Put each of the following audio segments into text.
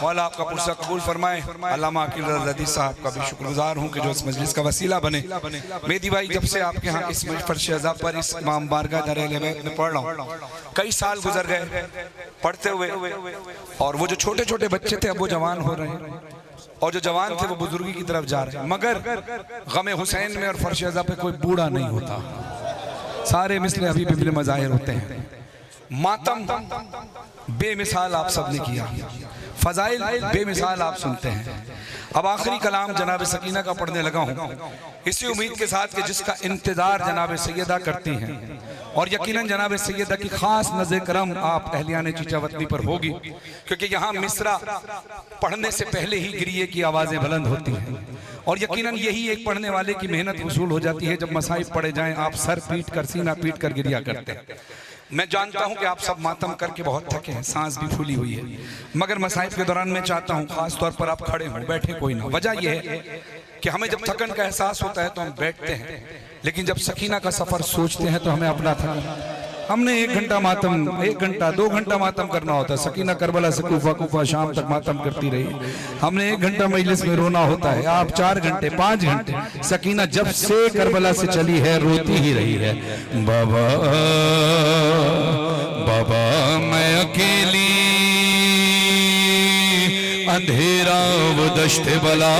मौला आपका पुरसा कबूल फरमाए। अल्लामा अकील रज़ी साहब का भी शुक्रगुजार हूँ कि जो इस मजलिस का वसीला बने। मेहदी भाई, जब से आपके यहाँ इस फर्श अज़ा पर इस इमाम बारगाह दर-ए-लबैत में पढ़ रहा हूँ, कई साल गुजर गए पढ़ते हुए, और वो जो छोटे छोटे बच्चे थे अब वो जवान हो रहे हैं, और जो जवान थे वो बुजुर्गी की तरफ जा रहे हैं। मगर गमे हुसैन में और फर्श अज़ा पे कोई बूढ़ा नहीं होता, सारे मिसले अभी बिल मज़ाहिर होते हैं। मातम बेमिसाल आप सब ने किया, फजाइल बेमिसाल आप सुनते हैं। अब आखिरी कलाम जनाब सकीना का पढ़ने लगा हूँ, इसी उम्मीद के साथ कि जिसका इंतजार जनाब सैयदा करती हैं, और यकीनन जनाब सैयदा की खास नज़र करम आप अहलियाने चीचावतनी पर होगी, क्योंकि यहाँ मिसरा पढ़ने से पहले ही गिरिए की आवाज़ें बुलंद होती हैं, और यकीनन यही एक पढ़ने वाले की मेहनत वसूल हो जाती है। जब मसाइब पढ़े जाएं आप सर पीट कर, सीना पीट कर गिरिया करते हैं। मैं जानता हूं कि आप सब मातम करके बहुत थके हैं, सांस भी फूली हुई है, मगर मसाइब के दौरान मैं चाहता हूं खास तौर पर आप खड़े हों, बैठे कोई ना। वजह यह है कि हमें जब थकन का एहसास होता है तो हम बैठते हैं, लेकिन जब सकीना का सफर सोचते हैं तो हमें अपना थकन, हमने 1 घंटा मातम, 1 घंटा 2 घंटा मातम करना होता है। सकीना करबला से कूफा शाम तक मातम करती रही, हमने 1 घंटा मजलिस में रोना होता है, आप 4 घंटे 5 घंटे। सकीना जब से करबला से चली है रोती ही रही है, बाबा बाबा मैं अकेली, अंधेरा वो दश्ते बला,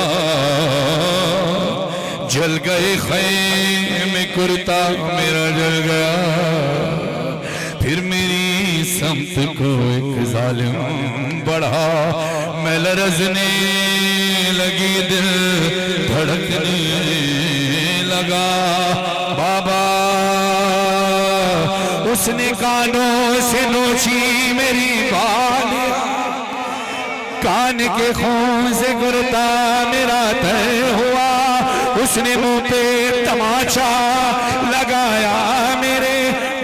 जल गए खैमे कुर्ता मेरा जल गया, फिर मेरी समत को एक जालिम बढ़ा, मैं लरज़ने लगी, दिल धड़कने लगा। बाबा उसने कानों से नोची मेरी बालियां, कान के खून से गुरता मेरा तय हुआ, उसने मुंह पे तमाचा लगाया मेरे,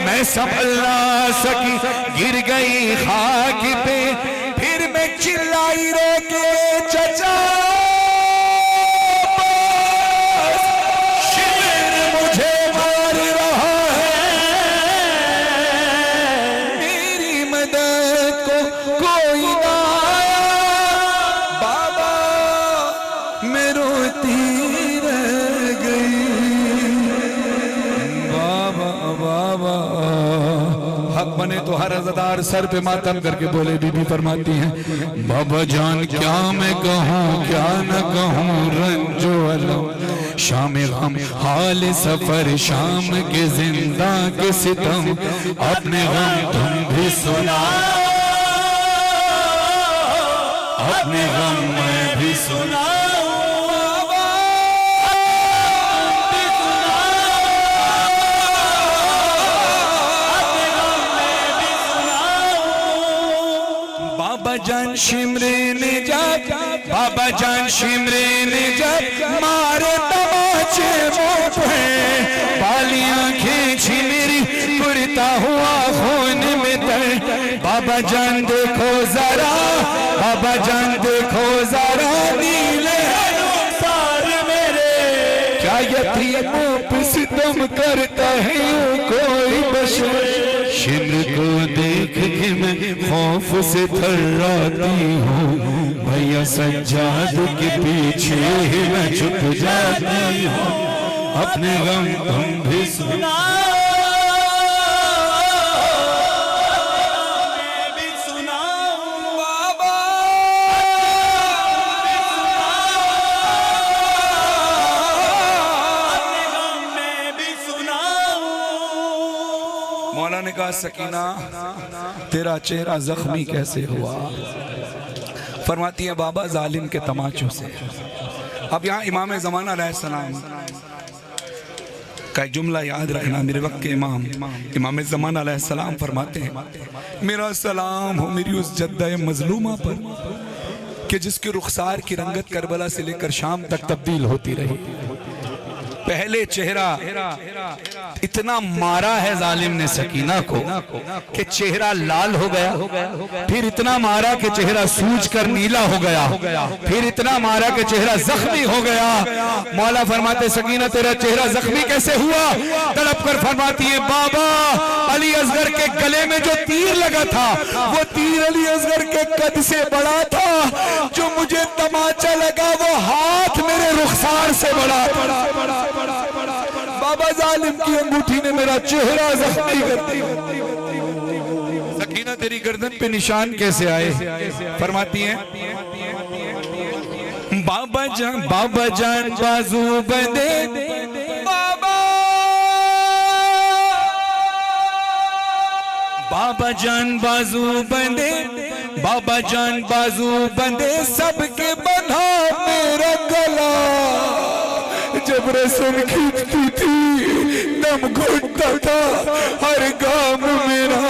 मैं संभल ना सकी गिर गई खाक पे, फिर मैं चिल्लाई रो के चचा शिविर मुझे मार रहा है, मेरी मदद को कोई ना आया, बाबा मैं रोती रह गई। बाबा बाबा हक बने तो हर अज़ादार सर पे मातम करके बोले। बीबी फरमाती हैं, बाबा जान क्या मैं कहूँ क्या न कहूँ, रंजो अलम शाम गम हाल सफर, शाम के जिंदा के सितम, अपने गम तुम भी सुना, अपने गम मैं भी सुना। बाबा जान शिमरे ने जब, बाबा जान शिमरे ने जब मारे तमाचे मुँह पे, बालियां खींची मेरी कुर्ता हुआ खून में तर, बाबा जान देखो जरा, बाबा जान देखो जरा, नीले सार मेरे, क्या यतीमों पे सितम करता है कोई बशर, शिमर को देख के मैं खौफ से थर्राती हूँ, भैया सज्जाद के पीछे मैं छुप जाती हूँ, अपने गम तुम भी सुना, मैं भी सुनाऊं बाबा, अपने गम मैं भी सुनाऊं। मौला ने कहा, सकीना तेरा चेहरा जख्मी कैसे हुआ? फरमाती है, बाबा जालिम के तमाचों से। अब यहाँ इमाम ज़माना अलैहिस्सलाम का एक जुमला याद रखना, मेरे वक्त के इमाम ज़माना अलैहिस्सलाम फरमाते हैं, मेरा सलाम हो मेरी उस जद्दा मजलूमा पर कि जिसके रुखसार की रंगत करबला से लेकर शाम तक तब्दील होती रही। पहले चेहरा इतना मारा है जालिम ने सकीना को कि चेहरा लाल हो गया, फिर इतना मारा कि चेहरा सूज कर नीला हो गया, फिर इतना मारा कि चेहरा जख्मी हो गया। मौला फरमाते, सकीना तेरा चेहरा जख्मी कैसे हुआ? तड़प कर फरमाती है, बाबा अली असगर के गले में जो तीर लगा था वो तीर अली असगर के कद से बड़ा था, तमाचा लगा वो हाथ मेरे रुखसार से बड़ा। बाबा जालिम की अंगूठी ने मेरा चेहरा जख्मी कर दिया। सकीना तेरी गर्दन पे निशान कैसे आए? फरमाती हैं बाबा जान बाजू बंदे बाबा जान बाजू बंदे, बाबा जान बाजू बंदे, सबके बंधा मेरा गला। जब रसन खींचती थी दम घुटता था हर गाम मेरा।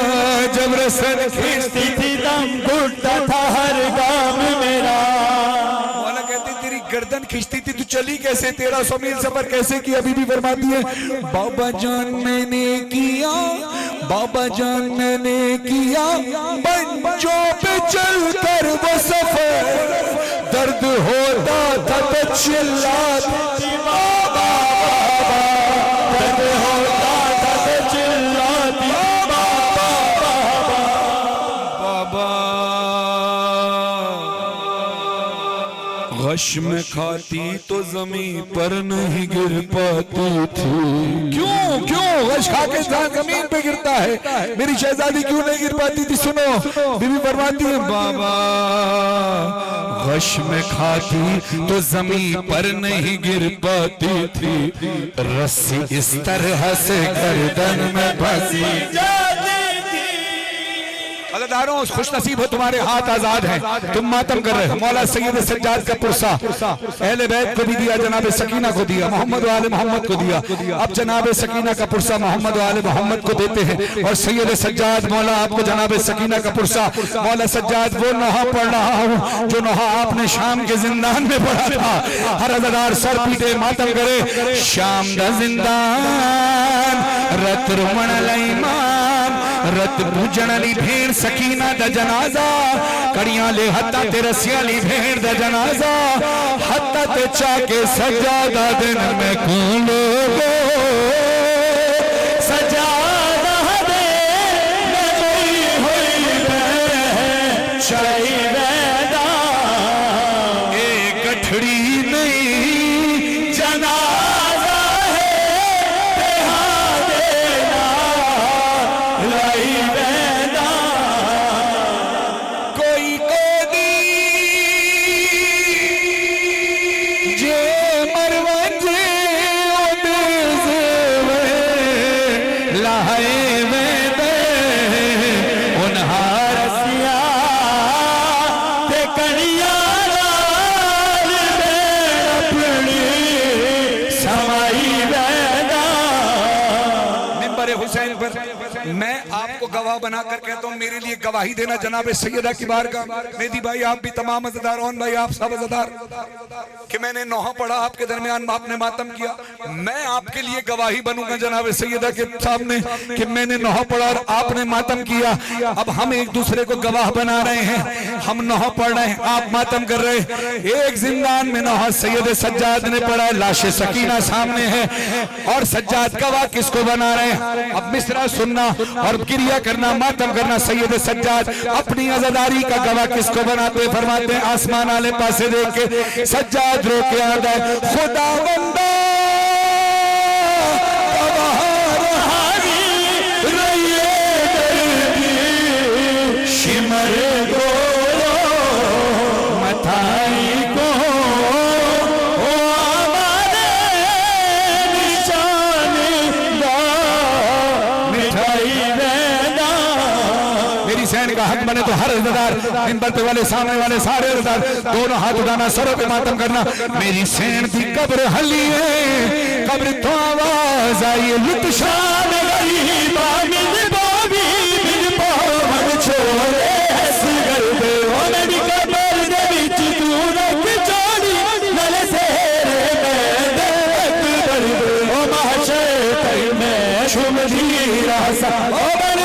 जब रसन खींचती थी दम घुटता था हर गाम मेरा। मौला कहते तेरी गर्दन खींचती थी, तू चली कैसे? 1300 मील सफर कैसे किया? अभी भी फरमाती है बाबा जान मैंने किया, बाबा जान मैंने किया पंचों पे चल कर वो सफर। दर्द होता था तो चिल्लाती बाबा, दर्द होता था तो चिल्लाती बाबा। बाबा गश में खाती तो जमीन पर नहीं गिर पाती थी। क्यों क्यों गश खा के जमीन पे गिरता है? मेरी शहजादी क्यों नहीं गिर पाती थी? सुनो बीबी फरमाती है बाबा गश में खाती तो जमीन पर नहीं गिर पाती थी। रस्सी इस तरह से गर्दन में फंसी अदादारों खुश नसीब हो तुम्हारे हाथ आजाद हैं, तुम मातम कर रहे हो। मौला सैयद सज्जाद का पुरसा अहले बैत को भी दिया, जनाब सकीना को दिया, मोहम्मद वाले मोहम्मद को दिया। अब जनाब सकीना का पुरसा मोहम्मद वाले मोहम्मद को देते हैं। और सैयद सज्जाद मौला आपको जनाब सकीना का पुरसा। मौला सज्जाद वो नोहा पढ़ रहा हूँ जो नोहा आपने शाम के जिंदान में पढ़ा था। हर अदादार सर पीटे मातम करे। शाम दा जिंदान रत रुमन लईमान रत पूजन ली भेड़ सकीना दा जनाजा। कड़ियां ले हत्ता ते रस्सियां ली भेड़ दा जनाजा। हत्ता ते चाके सजादा दिन में कूलो सजादा दे नई हुई चाई वैदा एक गठड़ी नहीं जनाजा है देना लाई वैदा। कोई कोदी जे मरवंजे लाए वैदे उन्हार सिया ते कड़िया लाल अपनी समाई वैदा। मिंबर हुसैन पर मैं आपको गवाह बनाकर कहता हूँ, मेरे लिए गवाही देना जनाब सैयदा की बारगाह। मेहदी भाई आप भी तमाम अज़दार, ओन भाई आप सब अज़दार, कि मैंने नौहा पढ़ा आपके दरमियान आपने मातम किया। मैं आपके लिए गवाही बनूंगा जनाब सैयदा के सामने कि मैंने नौहा पढ़ा और आपने मातम किया। अब हम एक दूसरे को गवाह बना रहे हैं। हम नौहा पढ़ रहे हैं, आप मातम कर रहे हैं। एक जिंदान में नौहा सैयद सज्जाद ने पढ़ा, लाश सकीना सामने है और सज्जाद गवाह किसको बना रहे हैं? अब मिसरा सुनना और क्रिया करना, मातम करना। सैयद सज्जाद अपनी अज़ादारी का गवाह किसको बनाते? फरमाते हैं आसमान वाले पासे देख के सज्जाद रो के आता है खुदा बंदा शिमर गो मथाई को ओ हमारे निशान मिठाई वैदा। मेरी सैन का हक बने तो हर अज़दार मिंबर पे वाले सामने वाले सारे अज़दार दोनों हाथ उठाना, सरों पे मातम करना। मेरी सैन की कब्र हली है, कब्र तो आवाज आई लुटशान गई बामिल बाबी बिन पावन छोड़े हस गरबे ओ मेरी कब्र दे विच तू रख छोड़ी नल सेरे में दर्द ओ महशर में शुम दी रासा ओ बन